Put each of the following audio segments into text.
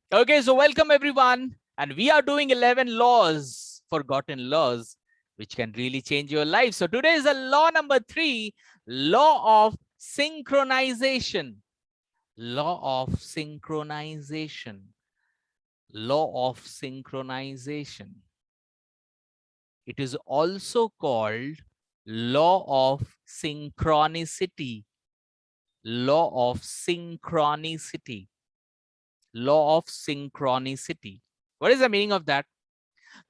Okay, so welcome everyone. And we are doing 11 laws, forgotten laws, which can really change your life. So today is a law number 3, law of synchronization. Law of synchronization. Law of synchronization. It is also called law of synchronicity. Law of synchronicity. Law of synchronicity. What is the meaning of that?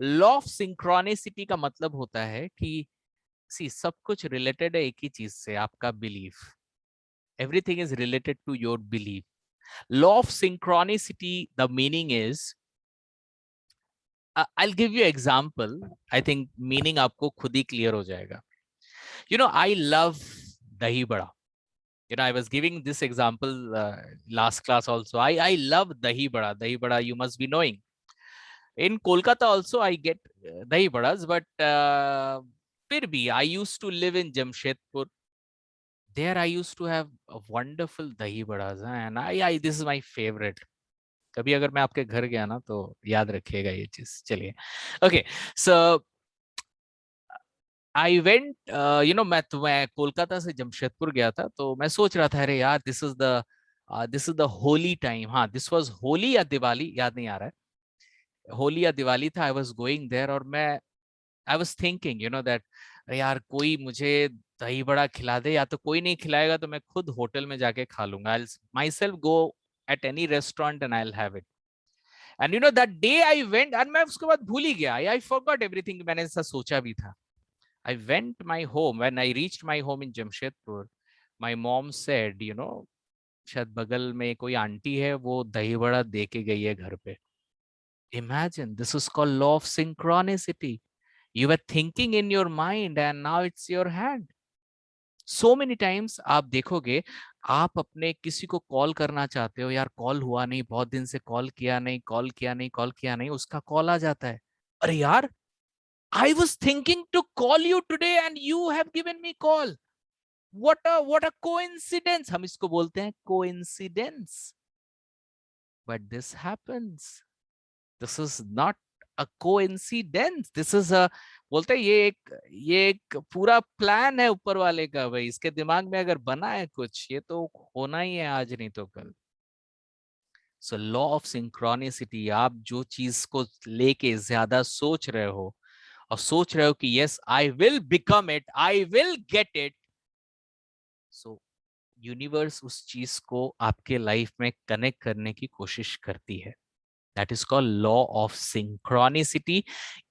Law of synchronicity का मतलब होता है कि सब कुछ related है एक ही चीज से, आपका belief. Everything is related to your belief. Law of synchronicity, the meaning is, I will give you example. I think meaning आपको खुद ही क्लियर हो जाएगा. आई लव दही बड़ा. I was giving this example last class also. I love dahi bada. Dahi bada, you must be knowing. In Kolkata also I get dahi badas, but fir bhi, I used to live in Jamshedpur. There I used to have a wonderful dahi badas, and I this is my favorite. कभी अगर मैं आपके घर गया ना तो याद रखिएगा ये चीज. चलिए. ओके. सो आई वेंट, मैं कोलकाता से जमशेदपुर गया था, तो मैं सोच रहा था, अरे यार, this is the Holi time. हाँ, दिस वाज होली या दिवाली, याद नहीं आ रहा है. होली या दिवाली था. आई वाज गोइंग देयर, और मैं आई वाज थिंकिंग, दैट अरे यार, कोई मुझे दही बड़ा खिला दे, या तो कोई नहीं खिलाएगा तो मैं खुद होटल में जाके खा लूंगा. I myself go at any restaurant and I have it. And that day I went, and मैं उसके बाद भूल ही गया. I forgot everything. मैंने ऐसा सोचा भी था. I went my home. When I reached my home in Jamshedpur, my mom said, शायद बगल में कोई आंटी है, वो दही बड़ा दे के गई है घर पे. Imagine, this is called law of synchronicity. You were thinking in your mind and now it's your hand. So many times आप देखोगे, आप अपने किसी को कॉल करना चाहते हो, यार कॉल हुआ नहीं, बहुत दिन से कॉल किया नहीं, कॉल किया नहीं, कॉल किया नहीं, उसका कॉल आ जाता है. अरे यार, I was thinking to call you today and you have given me call. What a coincidence. हम इसको बोलते हैं coincidence. But this happens. This is not a coincidence. This is a, बोलते हैं ये एक पूरा प्लान है ऊपर वाले का. भाई, इसके दिमाग में अगर बना है कुछ, ये तो होना ही है, आज नहीं तो कल. So law of synchronicity. आप जो चीज को लेके ज्यादा सोच रहे हो, और सोच रहे हो कि yes, I will become it, I will get it, so universe उस चीज को आपके लाइफ में कनेक्ट करने की कोशिश करती है. That is called law of synchronicity.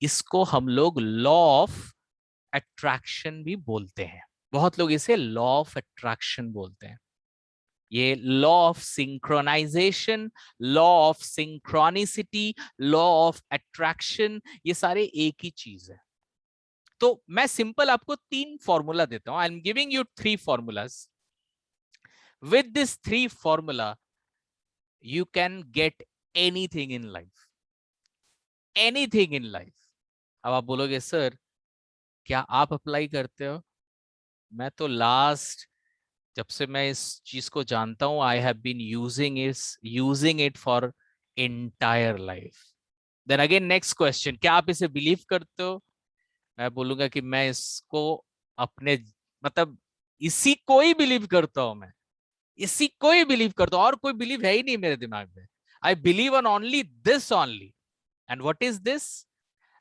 इसको हम लोग लॉ ऑफ अट्रैक्शन भी बोलते हैं. बहुत लोग इसे लॉ ऑफ अट्रैक्शन बोलते हैं. ये law of synchronisation, law of synchronicity, law of attraction, ये सारे एक ही चीज है. तो मैं सिंपल आपको 3 फॉर्मूला देता हूं. I am giving you 3 formulas. With this 3 formula, you can get anything in life. Anything in life. अब आप बोलोगे, सर क्या आप अप्लाई करते हो? मैं तो लास्ट, जब से मैं इस चीज को जानता हूं, I have been using it for entire life. Then again next question, क्या आप इसे बिलीव करते हो? मैं बोलूंगा कि मैं इसको अपने, मतलब इसी को ही बिलीव करता हूं. मैं इसी को ही बिलीव करता हूं, और कोई बिलीव है ही नहीं मेरे दिमाग में. I believe on only this only. And what is this?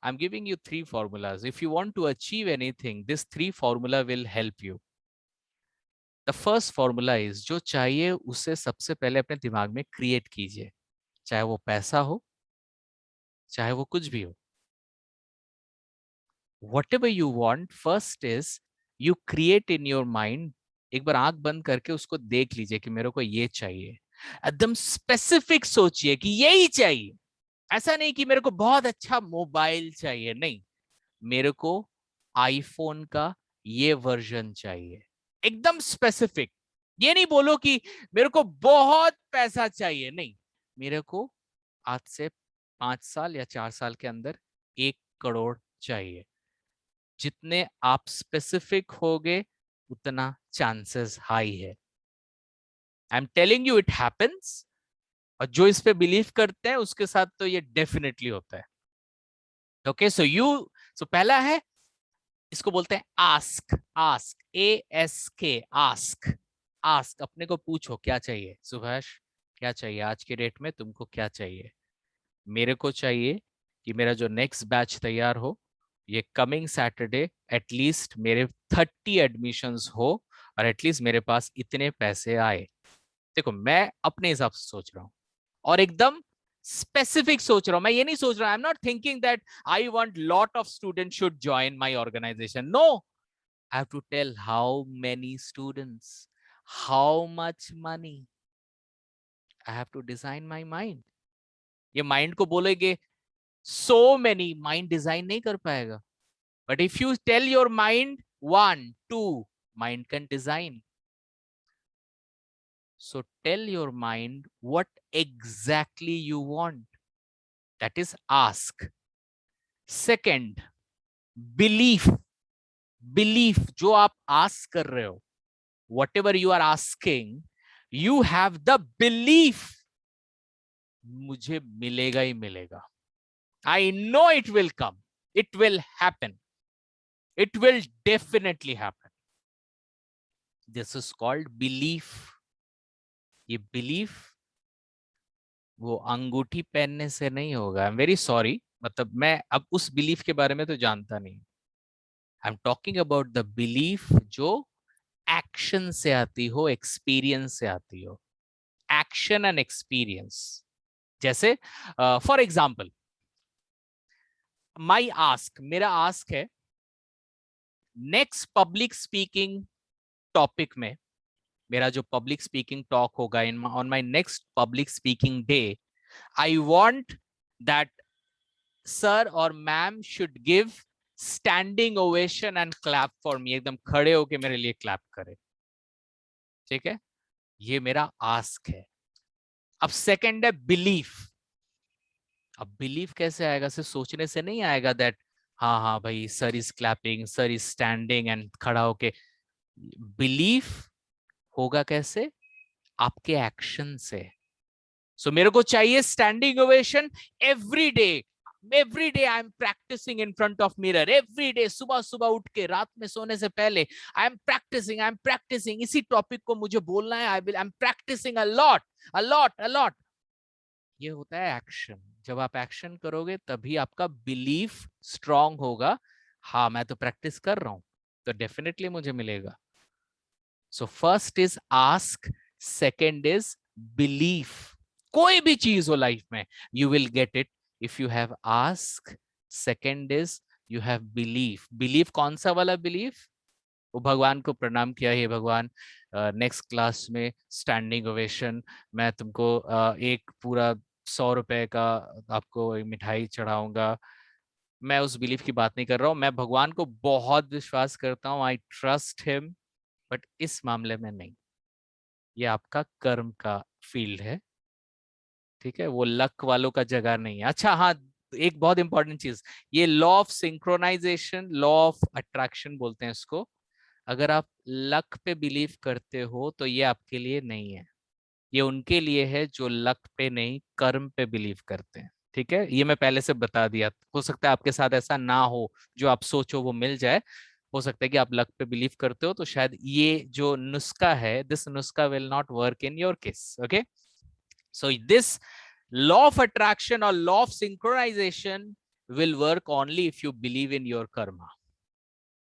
I'm giving you 3 formulas. If you want to achieve anything, this 3 formula will help you. The first formula is, जो चाहिए उसे सबसे पहले अपने दिमाग में क्रिएट कीजिए. चाहे वो पैसा हो, चाहे वो कुछ भी हो. Whatever you want, first is you create in your mind. एक बार आंख बंद करके उसको देख लीजिए कि मेरे को ये चाहिए. एकदम स्पेसिफिक सोचिए कि यही चाहिए. ऐसा नहीं कि मेरे को बहुत अच्छा मोबाइल चाहिए, नहीं. मेरे को आईफोन का ये वर्जन चाहिए. एकदम स्पेसिफिक. ये नहीं बोलो कि मेरे को बहुत पैसा चाहिए, नहीं. मेरे को आज से 5 साल या 4 साल के अंदर 1 करोड़ चाहिए. जितने आप स्पेसिफिक होगे, उतना चांसेस हाई है. I am telling you, it happens. और जो इस पे बिलीव करते हैं उसके साथ तो ये डेफिनेटली होता है। ओके, सो पहला है, इसको बोलते हैं ask. Ask, ASK, ask. Ask, अपने को पूछो क्या चाहिए। सुभाष, क्या चाहिए आज के डेट में, तुमको क्या चाहिए? मेरे को चाहिए कि मेरा जो नेक्स्ट बैच तैयार हो, ये कमिंग सैटरडे एटलीस्ट मेरे 30 एडमिशंस हो, और एटलीस्ट मेरे पास इतने पैसे आए। देखो, मैं अपने हिसाब से सोच रहा हूँ, और एकदम स्पेसिफिक सोच रहा हूं। मैं ये नहीं सोच रहा, I am not thinking that I want lot of student should join my organisation. No, I have to tell how many students, how much money. I have to design my mind. ये mind को बोलेगे so many, mind design नहीं कर पाएगा। But if you tell your mind 1 2, mind can design. So tell your mind what exactly you want. That is ask. Second, belief. Belief, जो आप ask कर रहे हो, whatever you are asking, you have the belief, मुझे मिलेगा ही मिलेगा. I know it will come. It will happen. It will definitely happen. This is called belief. ये belief वो अंगूठी पहनने से नहीं होगा. आई एम वेरी सॉरी, मतलब मैं अब उस बिलीफ के बारे में तो जानता नहीं. I am talking about the belief जो एक्शन से आती हो, एक्सपीरियंस से आती हो. Action and experience. जैसे फॉर एग्जाम्पल, माई आस्क, मेरा आस्क है नेक्स्ट पब्लिक स्पीकिंग टॉपिक में, मेरा जो पब्लिक स्पीकिंग टॉक होगा in on my next public speaking day, I want that sir और ma'am should give standing ovation and clap for me. एकदम खड़े होके मेरे लिए क्लैप करे. ठीक है, ये मेरा आस्क है. अब सेकंड है बिलीफ. अब बिलीफ कैसे आएगा? सिर्फ सोचने से नहीं आएगा दैट हाँ हाँ भाई sir is clapping, sir is standing and खड़ा होके. बिलीफ होगा कैसे? आपके एक्शन से. सो मेरे को चाहिए standing ovation every day. Every day I am practising in front of mirror. Every day सुबह सुबह उठ के, रात में सोने से पहले I am practising, I am practising. इसी टॉपिक को मुझे बोलना है. I am practising a lot, a lot, a lot. ये होता है एक्शन. जब आप एक्शन करोगे तभी आपका बिलीफ स्ट्रांग होगा. हाँ, मैं तो प्रैक्टिस कर रहा हूं तो डेफिनेटली मुझे मिलेगा. So first is ask, second is belief. कोई भी चीज हो लाइफ में, you will get it if you have ask. Second is you have belief. Belief कौन सा वाला बिलीफ? वो भगवान को प्रणाम किया, हे भगवान नेक्स्ट क्लास में स्टैंडिंग ओवेशन, मैं तुमको एक पूरा 100 रुपए का आपको मिठाई चढ़ाऊंगा. मैं उस बिलीफ की बात नहीं कर रहा हूं. मैं भगवान को बहुत विश्वास करता हूं, आई ट्रस्ट हिम. बट इस मामले में नहीं. ये आपका कर्म का फील्ड है. ठीक है, वो लक वालों का जगह नहीं है. अच्छा हाँ, एक बहुत इंपॉर्टेंट चीज, ये law of synchronisation, law of attraction बोलते हैं इसको. अगर आप लक पे बिलीव करते हो तो ये आपके लिए नहीं है. ये उनके लिए है जो लक पे नहीं, कर्म पे बिलीव करते हैं. ठीक है, ये मैं पहले से बता दिया. हो सकता है आपके साथ ऐसा ना हो, जो आप सोचो वो मिल जाए. हो सकता है कि आप लक पे बिलीव करते हो, तो शायद ये जो नुस्खा है, दिस नुस्खा will not work in your case. Okay, so this law of attraction or law of synchronization will work only if you believe in your karma.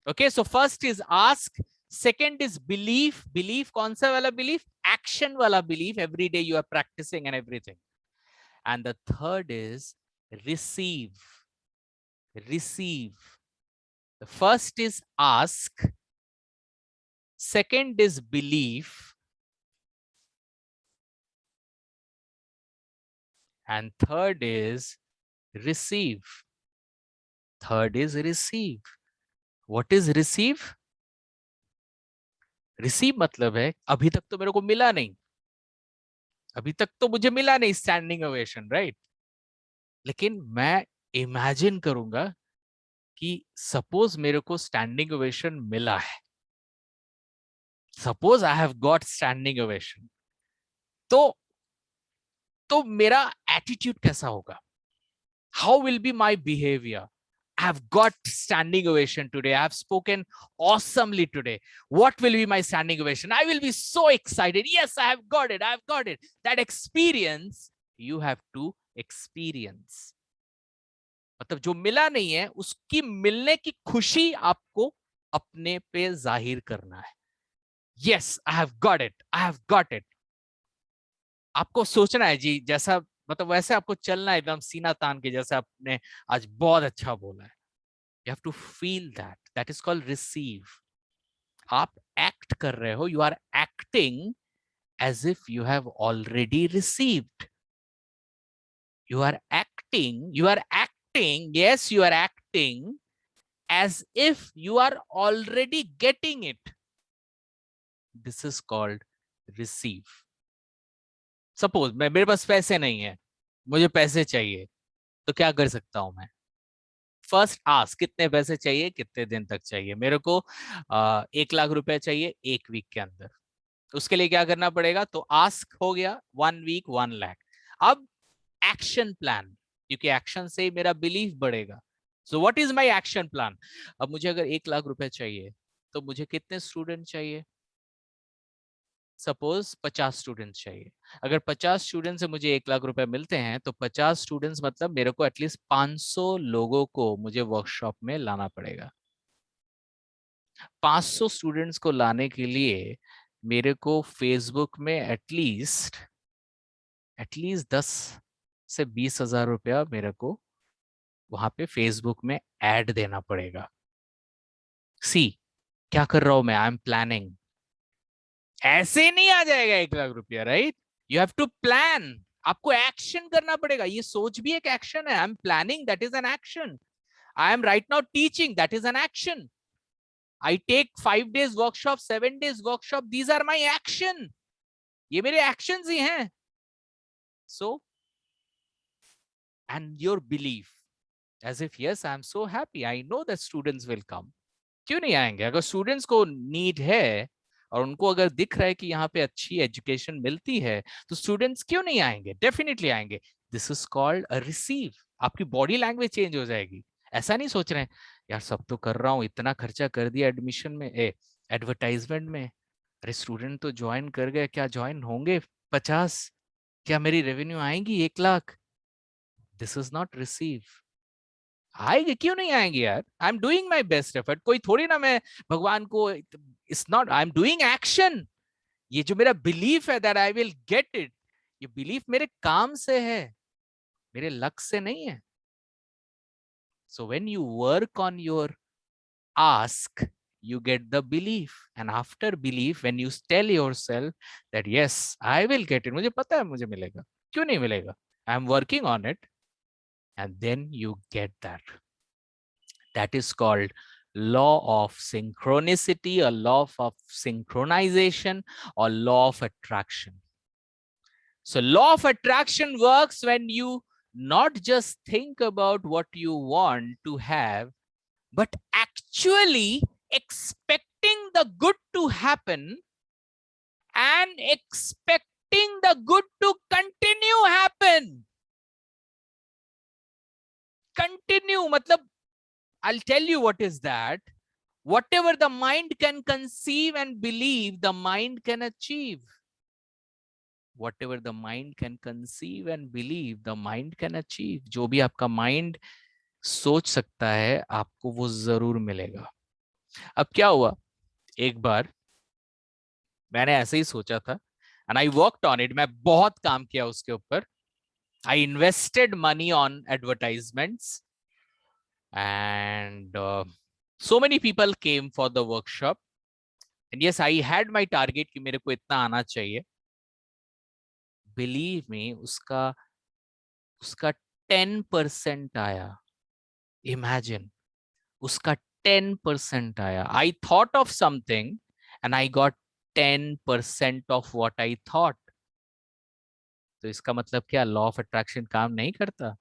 Okay, so first is ask, second is belief. Belief kaun sa wala belief? Action wala belief. Every day you are practicing and everything. And the third is receive. Receive. The first is ask, second is belief, and third is receive. Third is receive. What is receive? Receive मतलब है अभी तक तो मेरे को मिला नहीं, अभी तक तो मुझे मिला नहीं स्टैंडिंग ओवेशन, राइट? लेकिन मैं इमेजिन करूंगा कि सपोज मेरे को स्टैंडिंग ओवेशन मिला है. Suppose I have got standing ovation. तो तो मेरा एटीट्यूड कैसा होगा? How will be my behavior? I've got standing ovation today. I've spoken awesomely today. What will be my standing ovation? I will be so excited. Yes, I have got it. I've got it. That experience you have to experience. मतलब जो मिला नहीं है उसकी मिलने की खुशी आपको अपने पे जाहिर करना है. Yes, I have got it. I have got it. आपको सोचना है जी, जैसा मतलब वैसे आपको चलना है एकदम सीना तान के, जैसे आपने आज बहुत अच्छा बोला है. You have to feel that. That is called receive. आप एक्ट कर रहे हो, you are acting as if you have already received. You are acting, yes, you are acting as if you are already getting it. This is called receive. Suppose मेरे पास पैसे नहीं है, मुझे पैसे चाहिए, तो क्या कर सकता हूं मैं? फर्स्ट आस्क, कितने पैसे चाहिए, कितने दिन तक चाहिए? मेरे को 1 लाख रुपए चाहिए 1 वीक के अंदर. उसके लिए क्या करना पड़ेगा? तो आस्क हो गया 1 वीक 1 लाख. अब एक्शन प्लान, क्योंकि एक्शन से ही मेरा बिलीफ बढ़ेगा. So what is my action plan? अब मुझे अगर 1 लाख रुपए चाहिए तो मुझे कितने स्टूडेंट चाहिए? सपोज 50 स्टूडेंट्स चाहिए. अगर 50 स्टूडेंट से मुझे 1 लाख रुपए मिलते हैं तो 50 स्टूडेंट्स मतलब मेरे को एटलीस्ट 500 लोगों को मुझे वर्कशॉप में लाना पड़ेगा. 500 स्टूडेंट्स को लाने के लिए मेरे को फेसबुक में एटलीस्ट 10 से 20 हजार रुपया मेरे को वहां पे फेसबुक में ऐड देना पड़ेगा. सी, क्या कर रहा हूं मैं? I am planning. ऐसे नहीं आ जाएगा 1 लाख रुपया, right? You have to plan. आपको एक्शन करना पड़ेगा. ये सोच भी एक एक्शन है. I am planning, that is an action. I am right now teaching, that is an action. I take 5 days workshop, 7 days workshop, these are my action. ये मेरे एक्शंस ही हैं. So and your belief as if yes, I am so happy, I know that students will come. क्यों नहीं आएंगे? अगर students को need है और उनको अगर दिख रहा है कि यहाँ पे अच्छी एजुकेशन मिलती है तो स्टूडेंट्स क्यों नहीं आएंगे? डेफिनेटली आएंगे. This is called a receive. आपकी बॉडी लैंग्वेज चेंज हो जाएगी. ऐसा नहीं सोच रहे हैं यार सब तो कर रहा हूँ, इतना खर्चा कर दिया एडमिशन में, एडवर्टाइजमेंट में, अरे स्टूडेंट तो ज्वाइन कर गए, क्या ज्वाइन होंगे 50? क्या मेरी रेवेन्यू आएंगी 1 lakh? This is not receive. आएंगे, क्यों नहीं आएंगे यार? I am doing my best effort. कोई थोड़ी ना मैं भगवान को, it's not, I am doing action. ये जो मेरा बिलीफ है that I will get it, ये बिलीफ मेरे काम से है, मेरे लक से नहीं है. So when you work on your ask, you get the belief, and after belief when you tell yourself that yes, I will get it, मुझे पता है मुझे मिलेगा, क्यों नहीं मिलेगा, I am working on it, and then you get that. That is called law of synchronicity, a law of synchronization, or law of attraction. So law of attraction works when you not just think about what you want to have, but actually expecting the good to happen and expecting the good to continue happen. Continue matlab, I'll tell you what is that. Whatever the mind can conceive and believe, the mind can achieve. Whatever the mind can conceive and believe, the mind can achieve. जो भी आपका mind सोच सकता है आपको वो जरूर मिलेगा. अब क्या हुआ, एक बार मैंने ऐसे ही सोचा था and I worked on it. मैं बहुत काम किया उसके ऊपर. I invested money on advertisements and so many people came for the workshop. And yes, I had my target कि मेरे को इतना आना चाहिए. Believe me, उसका 10% आया. Imagine, उसका 10% आया. I thought of something and I got 10% of what I thought. तो इसका मतलब क्या? लॉ ऑफ अट्रैक्शन काम नहीं करता?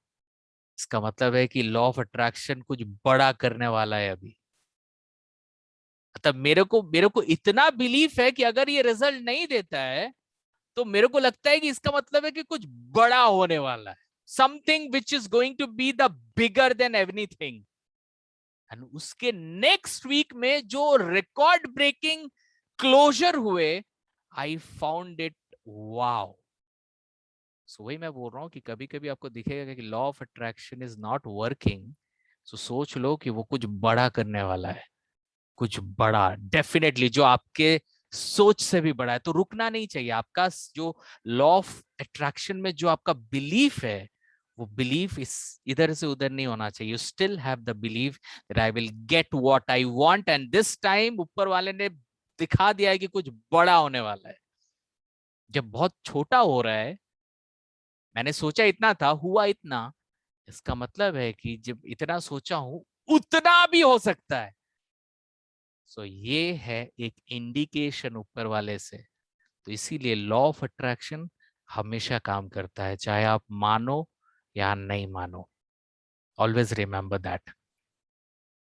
इसका मतलब है कि लॉ ऑफ अट्रैक्शन कुछ बड़ा करने वाला है अभी. मतलब मेरे को इतना बिलीफ है कि अगर ये रिजल्ट नहीं देता है तो मेरे को लगता है कि इसका मतलब है कि कुछ बड़ा होने वाला है, something which is going to be the bigger than everything. And उसके नेक्स्ट वीक में जो रिकॉर्ड ब्रेकिंग क्लोजर हुए, I found it wow. So वही मैं बोल रहा हूँ कि कभी कभी आपको दिखेगा कि law of attraction is not working, so सोच लो कि वो कुछ बड़ा करने वाला है, कुछ बड़ा डेफिनेटली, जो आपके सोच से भी बड़ा है। तो रुकना नहीं चाहिए। आपका जो लॉ ऑफ अट्रैक्शन में जो आपका बिलीफ है, वो बिलीफ इस इधर से उधर नहीं होना चाहिए। You still have the belief that I will get what I want, and this time ऊपर वाले ने दिखा दिया है कि कुछ बड़ा होने वाला है। जब बहुत छोटा हो रहा है, मैंने सोचा इतना था, हुआ इतना, इसका मतलब है कि जब इतना सोचा हूं उतना भी हो सकता है। सो ये है एक इंडिकेशन ऊपर वाले से। तो इसीलिए लॉ ऑफ अट्रैक्शन हमेशा काम करता है, चाहे आप मानो या नहीं मानो। Always remember that.